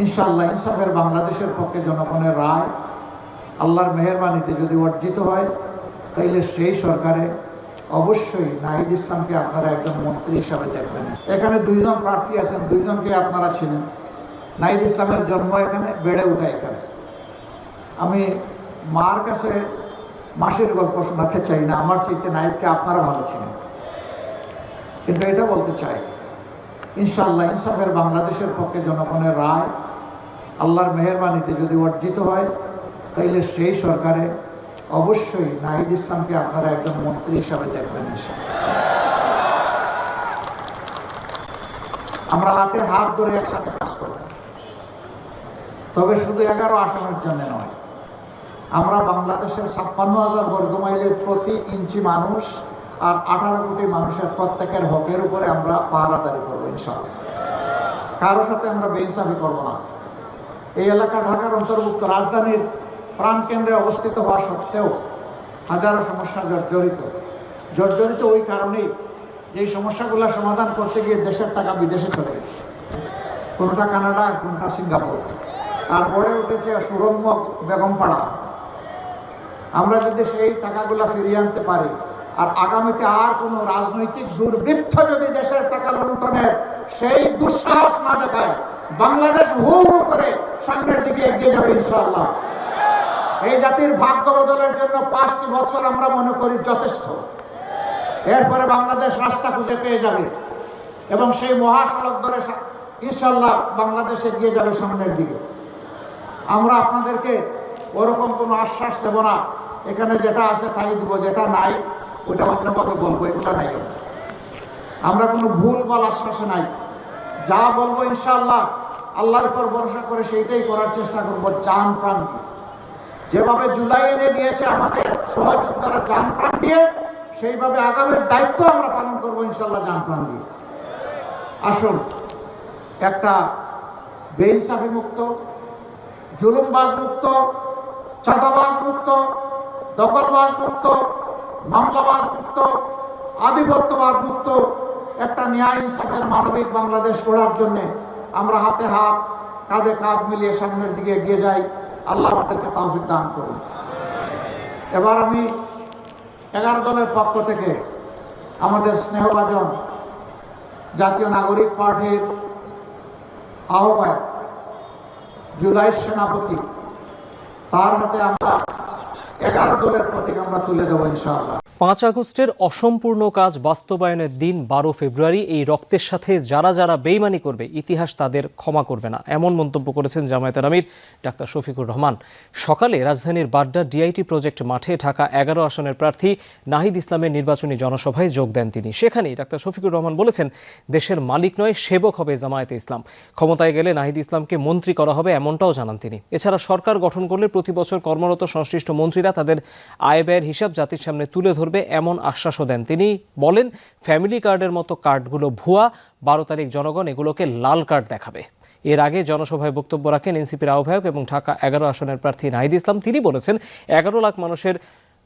ইনশাআল্লাহ ইনসাফের বাংলাদেশের পক্ষে জনগণের রায় আল্লাহর মেহেরবানিতে যদি অর্জিত হয়, তাইলে সেই সরকারে অবশ্যই নাহিদ ইসলামকে আপনারা একজন মন্ত্রী হিসাবে দেখবেন। এখানে দুইজন প্রার্থী আছেন, দুইজনকে আপনারা ছিলেন। নাহিদ ইসলামের জন্ম এখানে, বেড়ে ওঠা এখানে। আমি মার কাছে মাসের গল্প শোনাতে চাই না, আমার চাইতে নাহিদকে আপনারা ভালো ছিলেন। কিন্তু এটা বলতে চাই, ইনশাআল্লাহ ইনসাফের বাংলাদেশের পক্ষে জনগণের রায় আল্লাহর মেহেরবানিতে যদি অর্জিত হয়, তাইলে সেই সরকারে অবশ্যই নাহিদ ইসলামকে আপনারা একজন মন্ত্রী হিসাবে দেখবেন। আমরা হাতে হাত ধরে একসাথে কাজ করব, তবে শুধু 11 আসনের জন্য নয়। আমরা বাংলাদেশের 56,000 বর্গমাইলের প্রতি ইঞ্চি মানুষ আর 18 কোটি মানুষের প্রত্যেকের হকের উপরে আমরা পাহারাদারি করবো ইনশাআল্লাহ। কারোর সাথে আমরা বেইনসাফি করব না। এই এলাকা ঢাকার অন্তর্ভুক্ত, রাজধানীর প্রাণকেন্দ্রে অবস্থিত হওয়া সত্ত্বেও হাজারো সমস্যা জর্জরিত ওই কারণেই এই সমস্যাগুলো সমাধান করতে গিয়ে দেশের টাকা বিদেশে চলে গেছে, কোনোটা কানাডা, কোনোটা সিঙ্গাপুর, আর গড়ে উঠেছে সুরম্য বেগমপাড়া। আমরা যদি সেই টাকাগুলো ফিরিয়ে আনতে পারি, আর আগামীতে আর কোনো রাজনৈতিক দুর্বৃত্ত যদি দেশের টাকা লুণ্ঠনের সেই দুঃসাহস না দেখায়, বাংলাদেশ হু হু করে সামনের দিকে এগিয়ে যাবে ইনশাআল্লাহ। এই জাতির ভাগ্য বদলের জন্য 5টি বছর আমরা মনে করি যথেষ্ট। এরপরে বাংলাদেশ রাস্তা খুঁজে পেয়ে যাবে এবং সেই মহাসড়ক ধরে ইনশাআল্লাহ বাংলাদেশ এগিয়ে যাবে সামনের দিকে। আমরা আপনাদেরকে ওরকম কোনো আশ্বাস দেব না, এখানে যেটা আছে তাই দিব, যেটা নাই ওটা অন্যভাবে বলবো, এগুলো নাই। আমরা কোনো ভুল বল আশ্বাসে নাই, যা বলবো ইনশাআল্লাহ আল্লাহর উপর ভরসা করে সেইটাই করার চেষ্টা করবো। জান প্রাণ দিয়ে যেভাবে জুলাই এনে দিয়েছে আমাদের সহযোদ্ধারা জান প্রাণ দিয়ে, সেইভাবে আগামীর দায়িত্ব আমরা পালন করবো ইনশাআল্লাহ জান প্রাণ দিয়ে। আসুন, একটা বেইনসাফি মুক্ত, জুলুমবাজ মুক্ত, চাঁদাবাজ মুক্ত, দখলবাজ মুক্ত, মামলাবাজ মুক্ত, আধিপত্যবাদ মুক্ত একটা ন্যায় ইনসাফের মানবিক বাংলাদেশ গড়ার জন্যে আমরা হাতে হাত, কাঁধে কাঁধ মিলিয়ে সামনের দিকে এগিয়ে যাই। আল্লাহ আমাদেরকে তৌফিক দান করুন। এবার আমি 11 দলের পক্ষ থেকে আমাদের স্নেহভাজন জাতীয় নাগরিক পার্টির আহ্বায়ক, জুলাইয়ের সেনাপতি, তার হাতে আমরা 11 দলের প্রতীক আমরা তুলে দেবো ইনশাআল্লাহ। 5 আগস্টের অসম্পূর্ণ কাজ বাস্তবায়নের দিন 12 ফেব্রুয়ারি। এই রক্তের সাথে যারা যারা বেইমানি করবে, ইতিহাস তাদের ক্ষমা করবে না, এমন মন্তব্য করেছেন জামায়াতের আমির ডাক্তার শফিকুর রহমান। সকালে রাজধানীর বাড্ডা ডিআইটি প্রজেক্ট মাঠে ঢাকা 11 আসনের প্রার্থী নাহিদ ইসলামের নির্বাচনী জনসভায় যোগ দেন তিনি। সেখানেই ডাক্তার শফিকুর রহমান বলেছেন, দেশের মালিক নয়, সেবক হবে জামায়াতে ইসলাম। ক্ষমতায় গেলে নাহিদ ইসলামকে মন্ত্রী করা হবে, এমনটাও জানান তিনি। এছাড়া সরকার গঠন করলে প্রতি বছর কর্মরত সংশ্লিষ্ট মন্ত্রীরা তাদের আয় ব্যয়ের হিসাব জাতির সামনে তুলে ধরবে, এমন আশ্বাসও দেন তিনি। বলেন, ফ্যামিলি কার্ডের মতো কার্ডগুলো ভুয়া, 12 তারিখ জনগণ এগুলোকে লাল কার্ড দেখাবে। এর আগে জনসভায় বক্তব্য রাখেন এনসিপির আহ্বায়ক এবং ঢাকা 11 আসনের প্রার্থী নাহিদ ইসলাম। তিনি বলেছেন, 11 লাখ মানুষের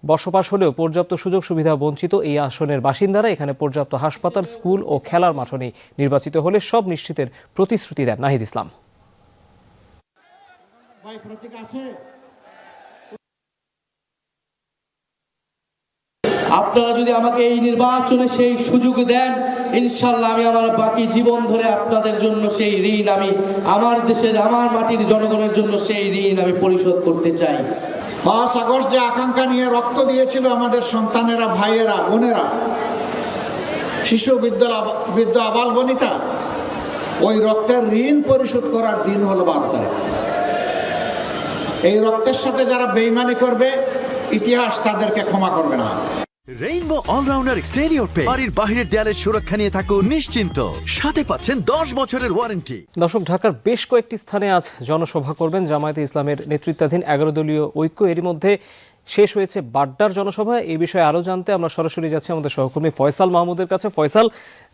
বসবাস হলেও পর্যাপ্ত সুযোগ সুবিধা বঞ্চিত এই আসনের বাসিন্দারা। এখানে পর্যাপ্ত হাসপাতাল, স্কুল ও খেলার মাঠও নেই। নির্বাচিত হলে সব নিশ্চিতের প্রতিশ্রুতি দেন নাহিদ ইসলাম। আপনারা যদি আমাকে এই নির্বাচনে সেই সুযোগ দেন, ইনশাআল্লাহ আমি আমার বাকি জীবন ধরে আপনাদের জন্য সেই ঋণ, আমি আমার দেশের, আমার মাটির জনগণের জন্য সেই ঋণ আমি পরিশোধ করতে চাই। 5 আগস্ট যে আকাঙ্ক্ষা নিয়ে রক্ত দিয়েছিল আমাদের সন্তানেরা, ভাইয়েরা, বোনেরা, শিশু, বৃদ্ধ, আবাল বনিতা, ওই রক্তের ঋণ পরিশোধ করার দিন হলো 12 তারিখ। এই রক্তের সাথে যারা বেইমানি করবে, ইতিহাস তাদেরকে ক্ষমা করবে না। রেইনবো অলরাউন্ডার এক্সটেরিয়র পেইন্ট, বাড়ির বাহিরের দেয়ালের সুরক্ষা নিয়ে থাকুন নিশ্চিন্ত, সাথে পাচ্ছেন 10 বছরের ওয়ারেন্টি। দর্শক, ঢাকার বেশ কয়েকটি স্থানে আজ জনসভা করবেন জামায়াতে ইসলামের নেতৃত্বাধীন 11 দলীয় ঐক্য। এরই মধ্যে শেষ হয়েছে বাড্ডার জনসভা। এই বিষয়ে আরও জানতে আমরা সরাসরি যাচ্ছি আমাদের সহকর্মী ফয়সাল মাহমুদের কাছে। ফয়সাল,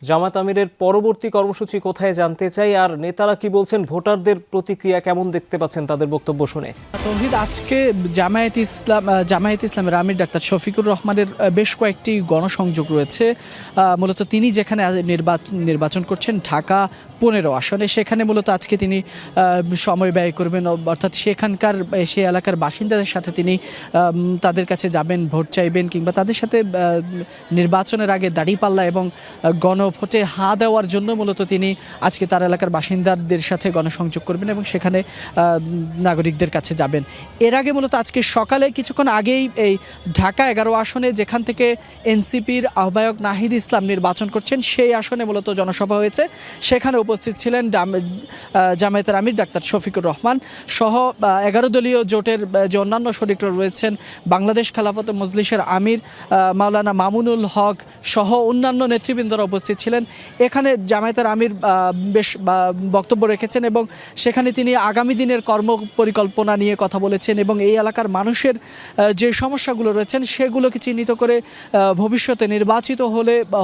জামায়াত আমিরের পরবর্তী কর্মসূচি কোথায় জানতে চাই, আর নেতারা কি বলছেন, ভোটারদের প্রতিক্রিয়া কেমন দেখতে পাচ্ছেন তাদের বক্তব্য শুনে? তৌহিদ, আজকে জামায়াত ইসলামের আমির ডাক্তার শফিকুর রহমানের বেশ কয়েকটি গণসংযোগ রয়েছে। মূলত তিনি যেখানে নির্বাচন করছেন ঢাকা 15 আসনে, সেখানে মূলত আজকে তিনি সময় ব্যয় করবেন, অর্থাৎ সেখানকার সেই এলাকার বাসিন্দাদের সাথে তিনি তাদের কাছে যাবেন, ভোট চাইবেন, কিংবা তাদের সাথে নির্বাচনের আগে দাঁড়িপাল্লা এবং গণভোটে হাঁ দেওয়ার জন্য মূলত তিনি আজকে তার এলাকার বাসিন্দাদের সাথে গণসংযোগ করবেন এবং সেখানে নাগরিকদের কাছে যাবেন। এর আগে মূলত আজকে সকালে কিছুক্ষণ আগেই এই ঢাকা 11 আসনে, যেখান থেকে এনসিপির আহ্বায়ক নাহিদ ইসলাম নির্বাচন করছেন, সেই আসনে মূলত জনসভা হয়েছে। সেখানে উপস্থিত ছিলেন জামায়াতের আমির ডাক্তার শফিকুর রহমান সহ 11 দলীয় জোটের যে অন্যান্য শরিকরা রয়েছেন, বাংলাদেশ খেলাফত মজলিসের আমির মাওলানা মামুনুল হক সহ অন্যান্য নেতৃবৃন্দরা উপস্থিত ছিলেন। এখানে জামায়াতের আমির বেশ বক্তব্য রেখেছেন এবং সেখানে তিনি আগামী দিনের কর্ম পরিকল্পনা নিয়ে কথা বলেছেন এবং এই এলাকার মানুষের যে সমস্যাগুলো রয়েছেন সেগুলোকে চিহ্নিত করে ভবিষ্যতে নির্বাচিত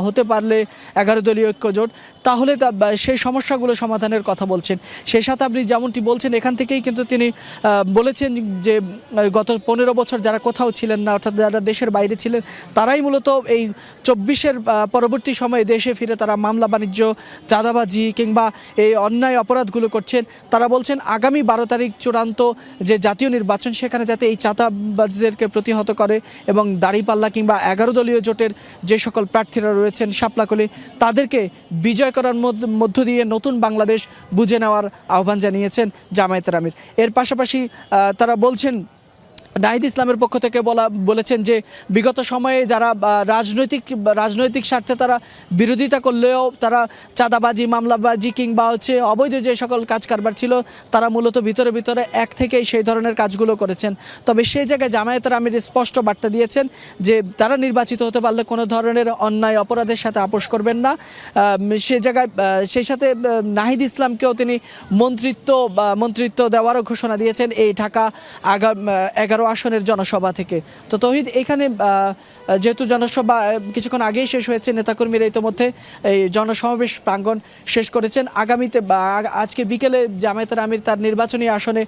হতে পারলে 11 দলীয় ঐক্য জোট, তাহলে সেই সমস্যাগুলো সমাধানের কথা বলছেন। সেই সাথে আপনি যেমনটি বলছেন, এখান থেকেই কিন্তু তিনি বলেছেন যে গত 15 বছর যারা কোথাও ছিলেন না, অর্থাৎ যারা দেশের বাইরে ছিলেন, তারাই মূলত এই 24-এর পরবর্তী সময়ে দেশে ফিরে তারা মামলা বাণিজ্য, চাঁদাবাজি কিংবা এই অন্যায় অপরাধগুলো করছেন। তারা বলছেন আগামী 12 তারিখ চূড়ান্ত যে জাতীয় নির্বাচন, সেখানে যাতে এই চাঁদাবাজদেরকে প্রতিহত করে এবং দাঁড়িপাল্লা কিংবা 11 দলীয় জোটের যে সকল প্রার্থীরা রয়েছেন শাপলাকলি, তাদেরকে বিজয় করার মধ্য দিয়ে নতুন বাংলাদেশ বুঝে নেওয়ার আহ্বান জানিয়েছেন জামায়াতের আমির। এর পাশাপাশি তারা বলছেন, নাহিদ ইসলামের পক্ষ থেকে বলেছেন যে বিগত সময়ে যারা রাজনৈতিক স্বার্থে তারা বিরোধিতা করলেও তারা চাঁদাবাজি, মামলাবাজি কিংবা অবৈধ যে সকল কাজ কারবার ছিল, তারা মূলত ভিতরে ভিতরে এক থেকেই সেই ধরনের কাজগুলো করেছেন। তবে সেই জায়গায় জামায়াতের আমির স্পষ্ট বার্তা দিয়েছেন যে তারা নির্বাচিত হতে পারলে কোনো ধরনের অন্যায় অপরাধের সাথে আপোষ করবেন না। সেই জায়গায় সেই সাথে নাহিদ ইসলামকেও তিনি মন্ত্রিত্ব দেওয়ারও ঘোষণা দিয়েছেন এই ঢাকা 11 আসনের জনসভা থেকে। তো তৌহিদ, এখানে যেহেতু জনসভা কিছুক্ষণ আগেই শেষ হয়েছে, নেতাকর্মীরা ইতিমধ্যে এই জনসমাবেশ প্রাঙ্গণ শেষ করেছেন। আগামীতে আজকে বিকেলে জামায়াতের আমির তার নির্বাচনী আসনে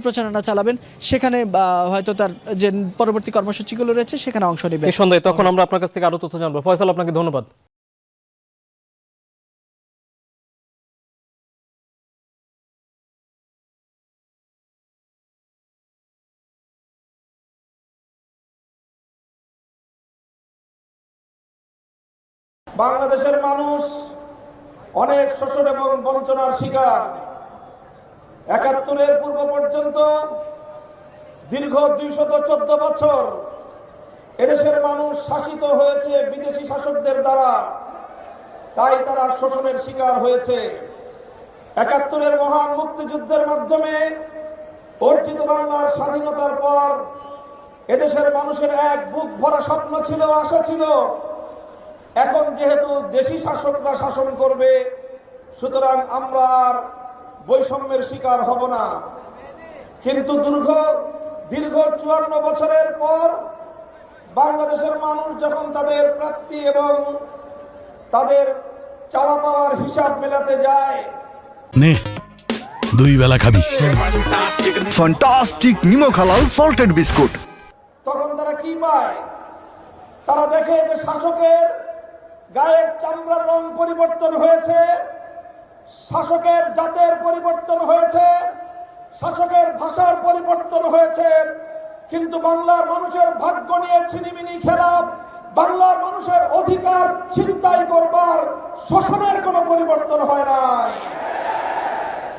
প্রচারণা চালাবেন, সেখানে হয়তো তার যে পরবর্তী কর্মসূচিগুলো রয়েছে সেখানে অংশ নেবেন। নিঃসন্দেহে তখন আমরা আপনার কাছ থেকে আরো তথ্য জানবো। ফয়সাল, আপনাকে ধন্যবাদ। বাংলাদেশের মানুষ অনেক শোষণ এবং বঞ্চনার শিকার। ৭১-এর পূর্ব পর্যন্ত দীর্ঘ ২১৪ বছর এদেশের মানুষ শাসিত হয়েছে বিদেশি শাসকদের দ্বারা, তাই তারা শোষণের শিকার হয়েছে। ৭১-এর মহান মুক্তিযুদ্ধের মাধ্যমে অর্জিত বাংলার স্বাধীনতার পর এদেশের মানুষের এক বুক ভরা স্বপ্ন ছিল, আশা ছিল, এখন যেহেতু দেশি শাসকরা শাসন করবে, সুতরাং আমরা আর বৈষম্যের শিকার হব না। কিন্তু দীর্ঘ 54 বছরের পর বাংলাদেশের মানুষ যখন তাদের প্রাপ্তি এবং তাদের চাওয়া পাওয়ার হিসাব মেলাতে যায়, নে 2 বেলা খাবি ফ্যান্টাস্টিক নিমো খালাল সল্টেড বিস্কুট, তখন তারা কি পায়? তারা দেখে যে শাসকের গায়ের চামড়ার রং পরিবর্তন হয়েছে, শাসকের জাতের পরিবর্তন হয়েছে, শাসকের ভাষার পরিবর্তন হয়েছে, কিন্তু বাংলার মানুষের ভাগ্য নিয়ে ছিনিমিনি খেলা, বাংলার মানুষের অধিকার ছিনতাই করবার শোষণের কোনো পরিবর্তন হয় নাই।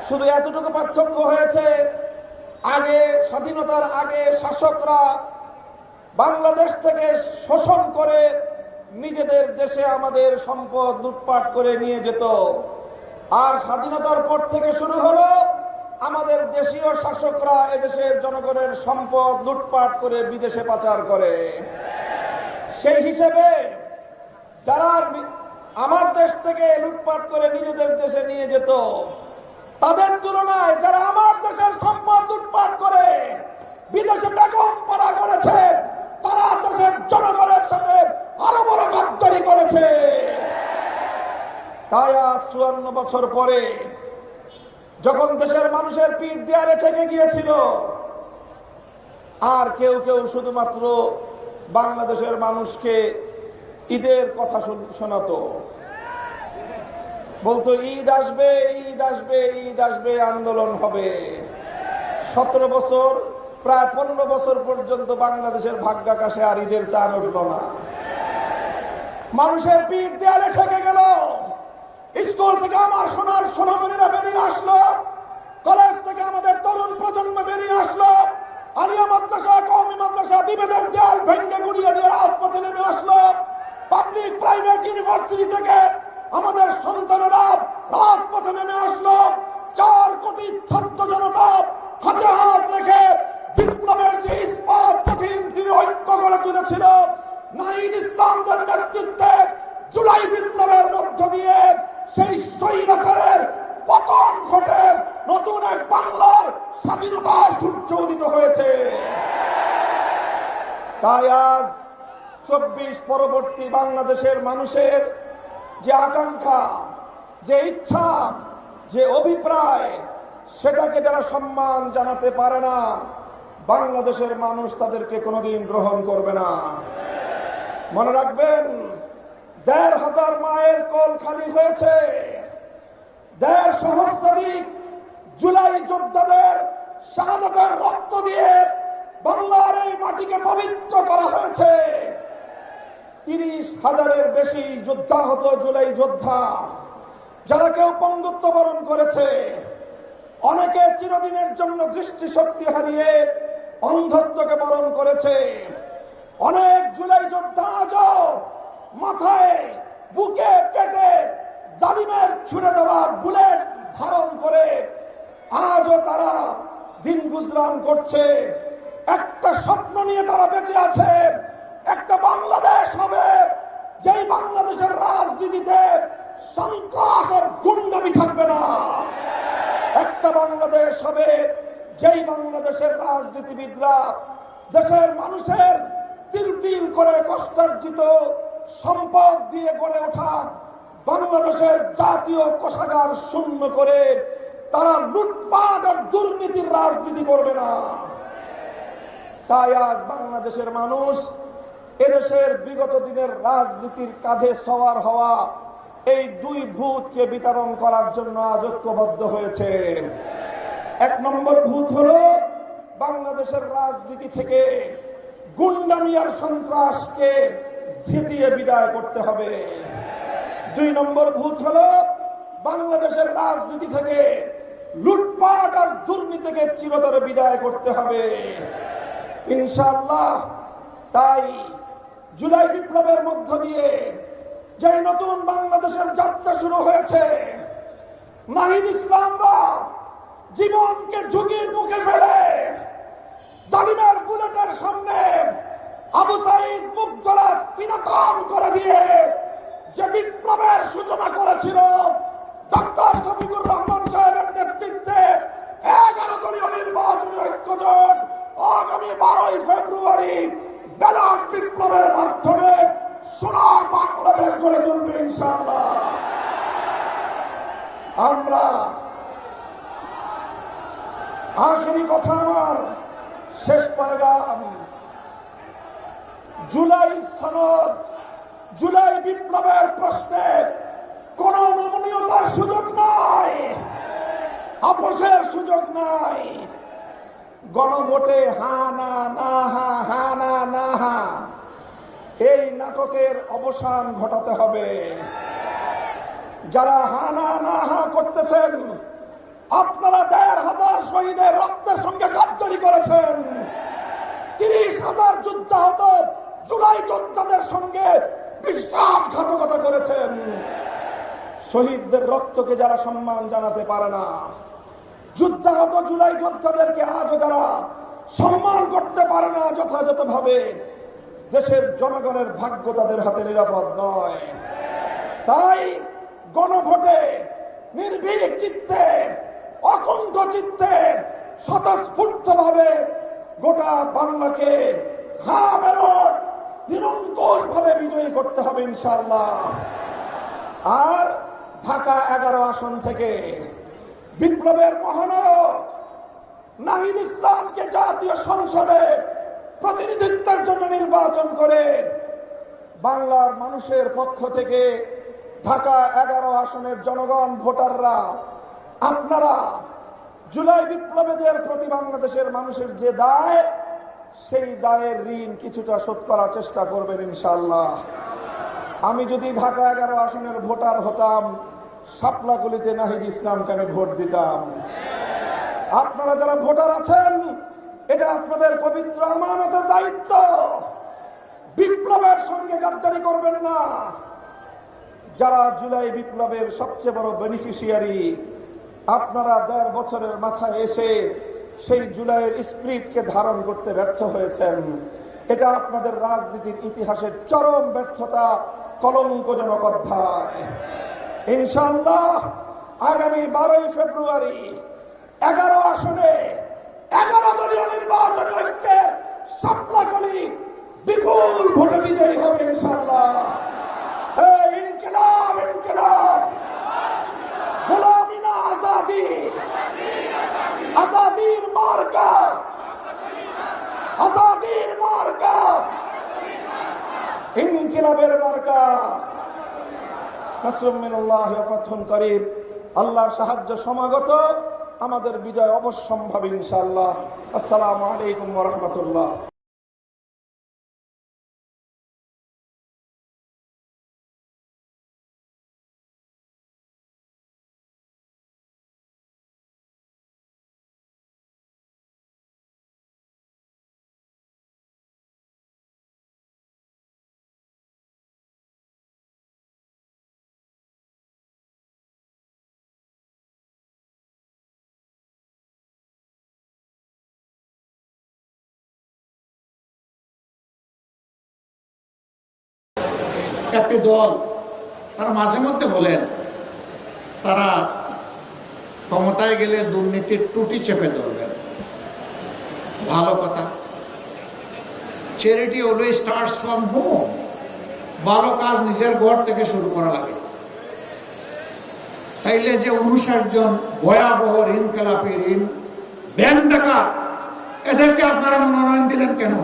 শুধু এতটুকু পার্থক্য হয়েছে, আগে স্বাধীনতার আগে শাসকরা বাংলাদেশ থেকে শোষণ করে নিজেদের দেশে আমাদের সম্পদ লুটপাট করে নিয়ে যেত, আর স্বাধীনতার পর থেকে শুরু হলো আমাদের দেশীয় শাসকরা এদেশের জনগণের সম্পদ লুটপাট করে বিদেশে পাচার করে। সেই হিসেবে যারা আমার দেশ থেকে লুটপাট করে নিজেদের দেশে নিয়ে যেত, তাদের তুলনায় যারা আমার দেশের সম্পদ লুটপাট করে বিদেশে বেগম পাড়া করেছে, 54 বছর পরে যখন দেশের মানুষের পিঠ দেয়ালে ঠেকে গিয়েছিল, আর কেউ কেউ শুধুমাত্র বাংলাদেশের মানুষকে ঈদের কথা শোনাতো, বলতো ঈদ আসবে, ঈদ আসবে, ঈদ আসবে, আন্দোলন হবে। 17 বছর, প্রায় 15 বছর পর্যন্ত বাংলাদেশের ভাগ্যাকাশে আর ঈদের চাঁদ উঠল না। মানুষের পিঠ দেয়ালে ঠেকে গেল। স্কুল থেকে আমার সোনামণিরা বেরিয়ে আসলো, কলেজ থেকে আমাদের তরুণ প্রজন্ম বেরিয়ে আসলো, আলিয়া মাদ্রাসা, কওমি মাদ্রাসা বিভেদের দেয়াল ভেঙে গুড়িয়ে দিয়ে রাজপথে নেমে আসলো। পাবলিক প্রাইভেট ইউনিভার্সিটি থেকে আমাদের সন্তানেরা রাজপথে নেমে আসলো। 4 কোটি ছাত্র জনতা হাতে হাত রেখে বিপ্লবের যে ইস্পাত কঠিন তিনি ঐক্য গড়ে তুলেছিল, নাহিদ ইসলামদের নেতৃত্বে জুলাই বিপ্লবের মধ্য দিয়ে সেই স্বৈরাচারের পতন ঘটে নতুন এক বাংলার স্বাধীনতার সূর্য উদিত হয়েছে। তাই আজ 24 পরবর্তী বাংলাদেশের মানুষের যে আকাঙ্ক্ষা, যে ইচ্ছা, যে অভিপ্রায়, সেটাকে যারা সম্মান জানাতে পারে না, বাংলাদেশের মানুষ তাদেরকে কোনোদিন গ্রহণ করবে না। মনে রাখবেন, 1,500 মায়ের কোল খালি হয়েছে, 1.5 সহস্রাধিক জুলাই যোদ্ধাদের শাহাদাতের রক্ত দিয়ে বাংলার এই মাটিকে পবিত্র করা হয়েছে। 30,000-এর বেশি যুদ্ধাহত জুলাই যোদ্ধা, যারা কেউ পঙ্গুত্ব বরণ করেছে, অনেকে চিরদিনের জন্য দৃষ্টিশক্তি হারিয়ে অন্ধত্বকে বরণ করেছে। অনেক জুলাই যোদ্ধা আজও মাথায়, বুকে, পেটে জালিমের ছুড়ে দেওয়া বুলেট ধারণ করে আজও তারা দিন গুজরান করছে। একটা স্বপ্ন নিয়ে তারা বেঁচে আছে, একটা বাংলাদেশ হবে যেই বাংলাদেশের রাজনীতিতে সন্ত্রাস আর গুন্ডামি থাকবে না। একটা বাংলাদেশ হবে যেই বাংলাদেশের রাজনীতিবিদরা দেশের মানুষের তিল তিল করে কষ্টার্জিত সম্পদ দিয়ে গড়ে ওঠা বাংলাদেশের জাতীয় কোষাগার শূন্য করে তারা লুটপাট আর দুর্নীতির রাজনীতি করবে না। তাই আজ বাংলাদেশের মানুষ এদেশের বিগত দিনের রাজনীতির কাঁধে সওয়ার হওয়া এই 2 ভূতকে বিতরণ করার জন্য আজ ঐক্যবদ্ধ হয়েছে। 1 নম্বর ভূত হলো বাংলাদেশের রাজনীতি থেকে গুন্ডামি আর সন্ত্রাসকে ঝেঁটিয়ে বিদায় করতে হবে। 2 নম্বর ভূত হলো বাংলাদেশের রাজনীতি থেকে লুটপাট আর দুর্নীতিকে চিরতরে বিদায় করতে হবে ইনশাআল্লাহ। তাই জুলাই বিপ্লবের মধ্য দিয়ে যে নতুন বাংলাদেশের যাত্রা শুরু হয়েছে, নাহিদ ইসলামরা জীবনকে ঝুঁকির মুখে ফেলে জালিমের বুলেটের সামনে আবু সাইদ মুগ্ধরা সিনাতন করে দিয়ে যে বিপ্লবের সূচনা করেছিল ডক্টর শফিকুর রহমান সাহেবের নেতৃত্বে 11 দলীয় নির্বাচনী ঐক্যজোট আগামী 12 ফেব্রুয়ারি ব্যালট বিপ্লবের মাধ্যমে সোনার বাংলাদেশ গড়ে তুলবে ইনশাআল্লাহ। আমরা আখেরি কথা, আমার শেষ পয়গাম, জুলাই সনদ, জুলাই বিপ্লবের প্রশ্নে কোন নমনীয়তার সুযোগ নাই, আপোষের সুযোগ নাই। গণভোটে হা না না হা, হা না না হা, এই নাটকের অবসান ঘটাতে হবে। যারা হা না না হা করতেছেন, আপনারা 1,500 শহীদের রক্তের সঙ্গে গাদ্দারি করেছেন। 30,000 যুদ্ধাহত জুলাই যোদ্ধাদের সঙ্গে বিশ্বাসঘাতকতা করেছেন। শহীদদের রক্তকে যারা সম্মান জানাতে পারে না, যুদ্ধাহত জুলাই যোদ্ধাদেরকে আজও যারা সম্মান করতে পারে না যথাযথভাবে, দেশের জনগণের ভাগ্য তাদের হাতে নিরাপদ নয়। তাই গণভোটে নির্ভীক চিত্তে, অকুণ্ঠ চিত্তে, স্বতঃস্ফূর্তভাবে গোটা বাংলাকে হা ব্যালট নিরঙ্কুশ ভাবে বিজয়ী করতে হবে ইনশাআল্লাহ। আর ঢাকা 11 আসন থেকে বিপ্লবের মহানায়ক নাহিদ ইসলামকে জাতীয় সংসদে প্রতিনিধিত্বের জন্য নির্বাচন করে বাংলার মানুষের পক্ষ থেকে ঢাকা 11 আসনের জনগণ ভোটাররা আপনারা জুলাই বিপ্লবীদের প্রতি বাংলাদেশের মানুষের যে দায়, সেই দায়ের ঋণ কিছুটা শোধ করার চেষ্টা করবেন ইনশাআল্লাহ। আমি যদি ঢাকা 11 আসনের ভোটার হতাম, শাপলাকলিতে নাহিদ ইসলামকে আমি ভোট দিতাম। আপনারা যারা ভোটার আছেন, এটা আপনাদের পবিত্র আমানতের দায়িত্ব। বিপ্লবের সঙ্গে গাদ্দারি করবেন না। যারা জুলাই বিপ্লবের সবচেয়ে বড় বেনিফিশিয়ারি, আপনারা 1.5 বছরের মাথায় এসে সেই জুলাইয়ের স্পিরিটকে ধারণ করতে ব্যর্থ হয়েছেন। এটা আপনাদের রাজনীতির ইতিহাসের চরম ব্যর্থতা, কলঙ্কজনক অধ্যায়। ইনশাআল্লাহ আগামী 12 ফেব্রুয়ারি 11 আসনে 11 দলীয় নির্বাচনী ঐক্যের শাপলাকলি বিপুল ভোটে বিজয়ী হবে ইনশাআল্লাহ। ইনকিলাব ইনকিলাব, গোলামি না আজাদি, আজাদির মার্কা, আজাদির মার্কা, ইনকিলাবের মার্কা। নাসরুম মিনাল্লাহি ওয়া ফাতহুন করিব। আল্লাহর সাহায্য সমাগত, আমাদের বিজয় অবশ্যম্ভাবী ইনশাআল্লাহ। আসসালামু আলাইকুম ওয়া রাহমাতুল্লাহ। একটি দল তারা মাঝে মধ্যে বলেন তারা ক্ষমতায় গেলে দুর্নীতির টুটি চেপে ধরবেন। ভালো কথা। Charity always starts from home. ভালো কাজ নিজের ঘর থেকে শুরু করা লাগে। তাইলে যে 59 জন ভয়াবহ ঋণ খেলাপি, ঋণ ব্যাংক ডাকাত, এদেরকে আপনারা মনোনয়ন দিলেন কেন?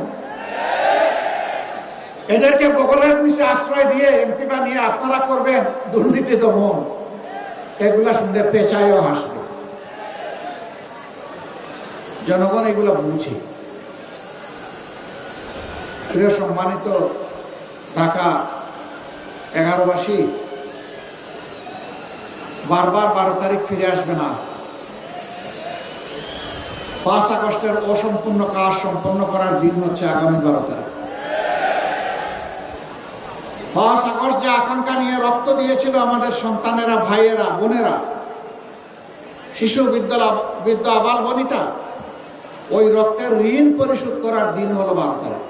এদেরকে বগলের নিচে আশ্রয় দিয়ে এমপি বানিয়ে আপনারা করবেন দুর্নীতি দমন। এগুলা শুনলে পেঁচায়ও হাসবে। জনগণ এগুলো বুঝে। প্রিয় সম্মানিত ঢাকা 11বাসী, বারবার 12 তারিখ ফিরে আসবে না। 5 আগস্টের অসম্পূর্ণ কাজ সম্পন্ন করার দিন হচ্ছে আগামী 12 তারিখ। 5 আগস্ট যে আকাঙ্ক্ষা নিয়ে রক্ত দিয়েছিল আমাদের সন্তানেরা, ভাইয়েরা, বোনেরা, শিশু, বৃদ্ধ, আবাল বনিতা, ওই রক্তের ঋণ পরিশোধ করার দিন হলো 12 তারিখ।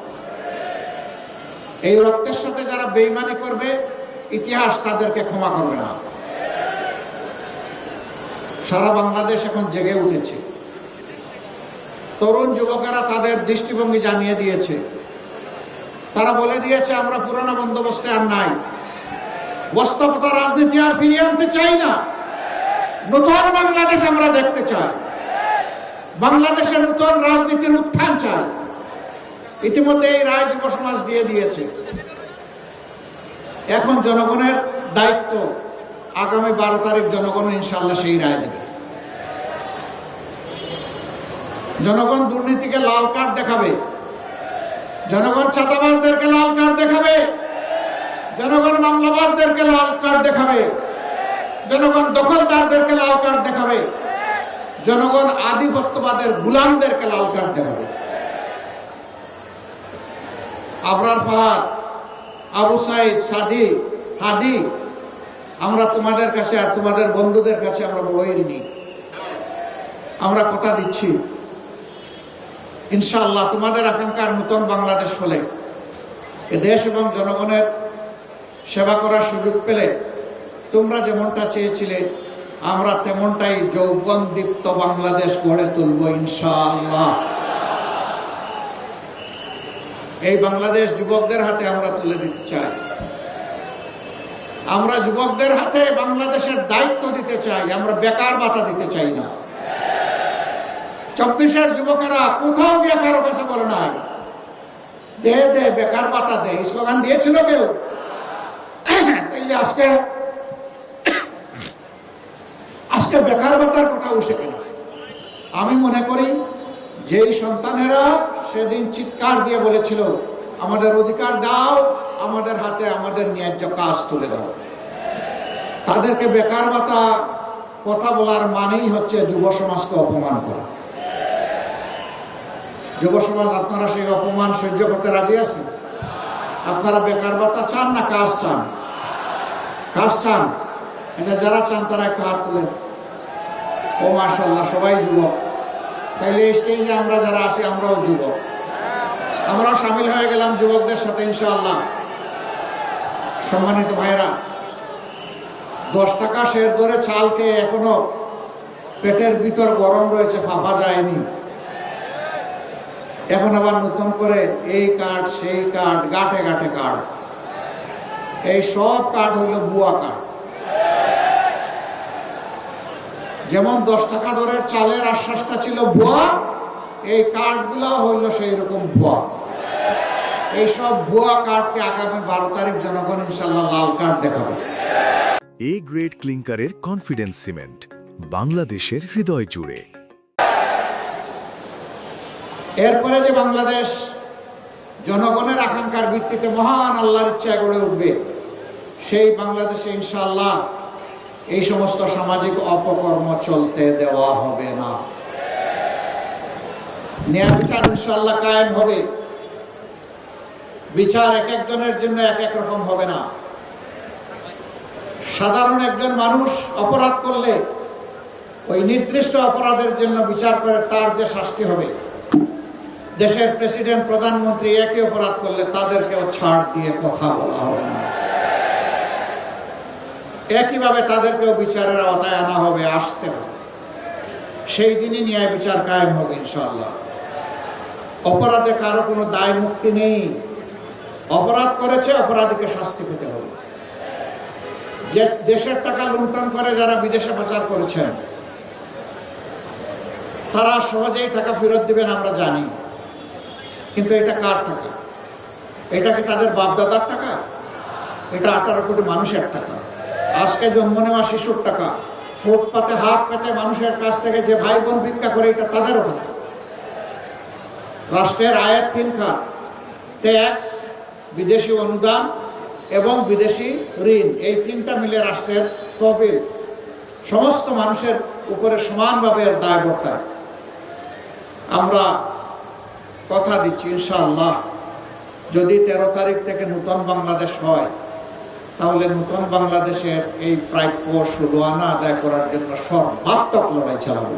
এই রক্তের সাথে যারা বেইমানি করবে, ইতিহাস তাদেরকে ক্ষমা করবে না। সারা বাংলাদেশ এখন জেগে উঠেছে। তরুণ যুবকেরা তাদের দৃষ্টিভঙ্গি জানিয়ে দিয়েছে। তারা বলে দিয়েছে আমরা পুরোনো বন্দোবস্তে আর নাই, বাস্তবতা রাজনীতি আর ফিরিয়ে আনতে চাই না। নতুন বাংলাদেশ আমরা দেখতে চাই। বাংলাদেশের নতুন রাজনীতির উত্থান চাই। ইতিমধ্যে এই রায় যুব সমাজ দিয়ে দিয়েছে। এখন জনগণের দায়িত্ব, আগামী 12 তারিখ জনগণ ইনশাআল্লাহ সেই রায় দেবে। জনগণ দুর্নীতিকে লাল কার্ড দেখাবে, জনগণ চাঁদাবাজদেরকে লাল কার্ড দেখাবে, জনগণ মামলাবাজদেরকে লাল কার্ড দেখাবে, জনগণ দখলদারদেরকে লাল কার্ড দেখাবে, জনগণ আধিপত্যবাদের গুলামদেরকে লাল কার্ড দেখাবে। আবরার ফাহাদ, আবু সাইদ, সাদি, হাদি, আমরা তোমাদের কাছে আর তোমাদের বন্ধুদের কাছে আমরা বড় ঋণী। আমরা কথা দিচ্ছি ইনশাআল্লাহ তোমাদের আকাঙ্ক্ষার নতুন বাংলাদেশ হলে, এ দেশ এবং জনগণের সেবা করার সুযোগ পেলে তোমরা যেমনটা চেয়েছিলে আমরা তেমনটাই যৌবনদীপ্ত বাংলাদেশ গড়ে তুলব ইনশাআল্লাহ। এই বাংলাদেশ যুবকদের হাতে আমরা তুলে দিতে চাই। আমরা যুবকদের হাতে বাংলাদেশের দায়িত্ব দিতে চাই, আমরা বেকার ভাতা দিতে চাই না। 24-এর যুবকেরা কোথাও গিয়ে কারো কাছে বলে নাই দে দে বেকার ভাতা দে, স্লোগান দিয়েছিল কেউ? তাইলে আজকে বেকার ভাতার কথা উঠে কেন? আমি মনে করি যেই সন্তানেরা সেদিন চিৎকার দিয়ে বলেছিল আমাদের অধিকার দাও, আমাদের হাতে আমাদের ন্যায্য কাজ তুলে দাও, তাদেরকে বেকার ভাতা কথা বলার মানেই হচ্ছে যুব সমাজকে অপমান করা। যুব সমাজ, আপনারা সেই অপমান সহ্য করতে রাজি আছেন? আপনারা বেকার ভাতা চান না কাজ চান? কাজ চান? এটা যারা চান তারা একটু হাত তুলেন। ও মাশাআল্লাহ, সবাই যুবক। তাইলে এই স্টেজে আমরা যারা আছি আমরাও যুবক, আমরাও সামিল হয়ে গেলাম যুবকদের সাথে ইনশাআল্লাহ। সম্মানিত ভাইরা, 10 টাকা শের ধরে চালকে এখনো পেটের ভিতর গরম রয়েছে, ফাঁপা যায়নি। এখন আবার নতুন করে এই কার্ড সেই কার্ড, গাঁটে গাঁটে কার্ড। এই সব কার্ড হইল ভুয়া কার্ড। যেমন 10 টাকা দরের চালের আশ্বাসটা ছিল ভুয়া, এই কার্ডগুলো হইল সেই রকম ভুয়া। এই সব ভুয়া কার্ডকে আগামী 12 তারিখ জনগণ ইনশাল্লাহ লাল কার্ড দেখাবে। এ গ্রেড ক্লিংকারের কনফিডেন্স সিমেন্ট, বাংলাদেশের হৃদয় জুড়ে। এরপরে যে বাংলাদেশ জনগণের আকাঙ্ক্ষার ভিত্তিতে মহান আল্লাহর ইচ্ছায় গড়ে উঠবে, সেই বাংলাদেশে ইনশাআল্লাহ এই সমস্ত সামাজিক অপকর্ম চলতে দেওয়া হবে না। ন্যায় বিচার ইনশাআল্লাহ কায়েম হবে। বিচার এক একজনের জন্য এক এক রকম হবে না। সাধারণ একজন মানুষ অপরাধ করলে ওই নির্দিষ্ট অপরাধের জন্য বিচার করে তার যে শাস্তি হবে, দেশের প্রেসিডেন্ট প্রধানমন্ত্রী একই অপরাধ করলে তাদেরকেও ছাড় দিয়ে কথা বলা হবে না। একইভাবে তাদেরকেও বিচারের আওতায় আনা হবে, আসতে হবে। সেই দিনই ন্যায় বিচার কায়েম হবে ইনশাআল্লাহ। অপরাধে কারো কোনো দায় মুক্তি নেই। অপরাধ করেছে, অপরাধীকে শাস্তি পেতে হবে। দেশের টাকা লুণ্ঠন করে যারা বিদেশে পাচার করেছেন, তারা সহজেই টাকা ফেরত দিবেন আমরা জানি, কিন্তু এটা কার টাকা? এটা কি তাদের বাপদাদার টাকা? এটা 18 কোটি মানুষের টাকা। আজকে জন্ম নেওয়া শিশুর টাকা। ফুটপাতে হাত পেতে মানুষের কাছ থেকে যে ভাই বোন ভিক্ষা করে, এটা তাদেরও টাকা। রাষ্ট্রের আয়ের 3 খাত, ট্যাক্স, বিদেশি অনুদান এবং বিদেশি ঋণ, এই 3টা মিলে রাষ্ট্রের তহবিল সমস্ত মানুষের উপরে সমানভাবে দায় বর্তায়। আমরা কথা দিচ্ছি ইনশাআল্লাহ, যদি 13 তারিখ থেকে নতুন বাংলাদেশ হয়, তাহলে নতুন বাংলাদেশের এই প্রাপ্য ষোলো আনা আদায় করার জন্য সর্বাত্মক লড়াই চালাবো।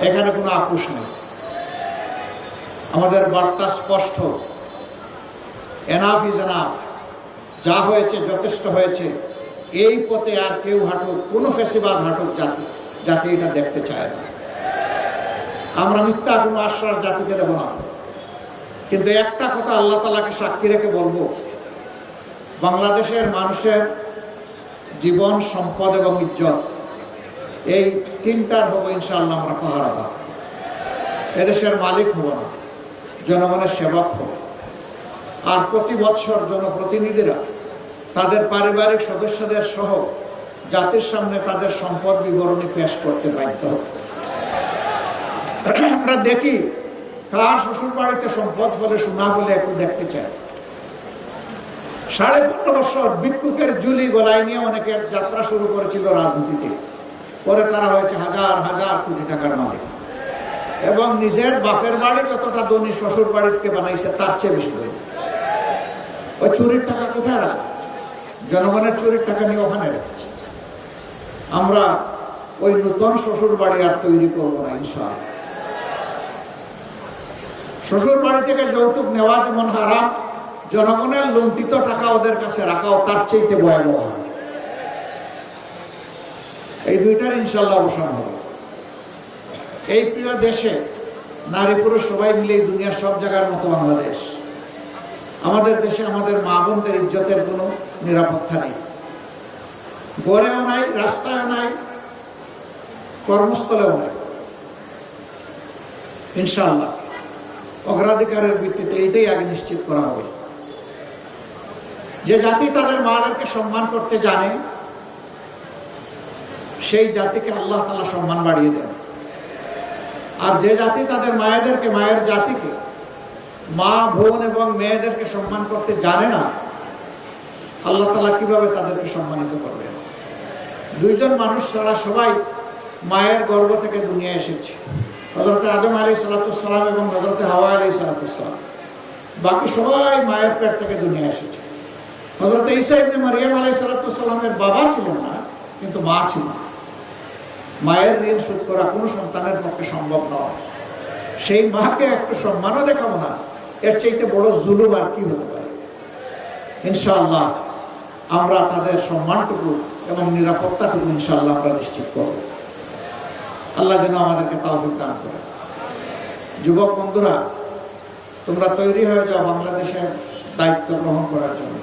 এখানে কোনো আপোষ নেই। আমাদের বার্তা স্পষ্ট, এনাফ ইজ এনাফ। যা হয়েছে যথেষ্ট হয়েছে। এই পথে আর কেউ হাঁটুক, কোনো ফেসিবাদ হাঁটুক জাতি এটা দেখতে চায় না। আমরা মিথ্যা কোনো আশ্বাস জাতিকে দেব না। কিন্তু একটা কথা আল্লাহ তাআলাকে সাক্ষী রেখে বলবো, বাংলাদেশের মানুষের জীবন, সম্পদ এবং ইজ্জত, এই 3টার হবো ইনশাআল্লাহ আমরা পাহারাদার। এদেশের মালিক হব না, জনগণের সেবক হব। আর প্রতি বছর জনপ্রতিনিধিরা তাদের পারিবারিক সদস্যদের সহ জাতির সামনে তাদের সম্পদ বিবরণী পেশ করতে বাধ্য হবে। আমরা দেখি কার শ্বশুর বাড়িতে সম্পদ বলে শোনা বলে একটু দেখতে চাই। 15.5 বছর ভিক্ষুকের ঝুলি গলায় নিয়ে অনেকে যাত্রা শুরু করেছিল রাজনীতিতে। পরে তারা হয়েছে হাজার হাজার কোটি টাকার মালিক, এবং নিজের বাপের বাড়ি যতটা ধনী শ্বশুর বাড়িতে বানাইছে তার চেয়ে বেশি ধনী। ওই চুরির টাকা কোথায় রাখে? জনগণের চুরির টাকা নিয়ে ওখানে রেখেছে। আমরা ওই নতুন শ্বশুর বাড়ি আর তৈরি করবো না ইনশাআল্লাহ। শ্বশুর বাড়ি থেকে যৌতুক নেওয়া যেমন হারাম, জনগণের লুণ্ঠিত টাকা ওদের কাছে রাখাও তার চাইতে ভয়াবহ। এই দুইটার ইনশাআল্লাহ অবসান হবে। এই প্রিয় দেশে নারী পুরুষ সবাই মিলে দুনিয়ার সব জায়গার মতো বাংলাদেশ। আমাদের দেশে আমাদের মা বোনদের ইজ্জতের কোনো নিরাপত্তা নেই, ঘরেও নাই, রাস্তায়ও নাই, কর্মস্থলেও নাই। ইনশাআল্লাহ অগ্রাধিকারের ভিত্তিতে এইটাই আগে নিশ্চিত করা হবে। যে জাতি তাদের মাদেরকে সম্মান করতে জানে সেই জাতিকে আল্লাহ তাআলা সম্মান বাড়িয়ে দেন। আর যে জাতি তাদের মায়েদেরকে, মায়ের জাতিকে, মা বোন এবং মেয়েদেরকে সম্মান করতে জানে না, আল্লাহ তাআলা কিভাবে তাদেরকে সম্মানিত করবেন? দুইজন মানুষ ছাড়া সবাই মায়ের গর্ভ থেকে দুনিয়ায় এসেছে, হযরত আদম আলাইহিস সালাম এবং হযরত হাওয়া আলাইহিস সালাম। বাকি সবাই মায়ের পেট থেকে দুনিয়ায় এসেছে। হযরত ঈসা ইবনে মারইয়াম আলাইহিস সালামের বাবা ছিলেন না, কিন্তু মা ছিলেন। মায়ের ঋণ শোধ করা কোনো সন্তানের পক্ষে সম্ভব নয়। সেই মাকে একটু সম্মানও দেখাবো না, এর চাইতে বড় জুলুম আর কি হতে পারে? ইনশাআল্লাহ আমরা তাদের সম্মানটুকু এবং নিরাপত্তাটুকু ইনশাআল্লাহ আমরা নিশ্চিত করব। আল্লাহ যেন আমাদেরকে তৌফিক দান করে। যুবক বন্ধুরা, তোমরা তৈরি হয়ে যাও বাংলাদেশের দায়িত্ব গ্রহণ করার জন্য।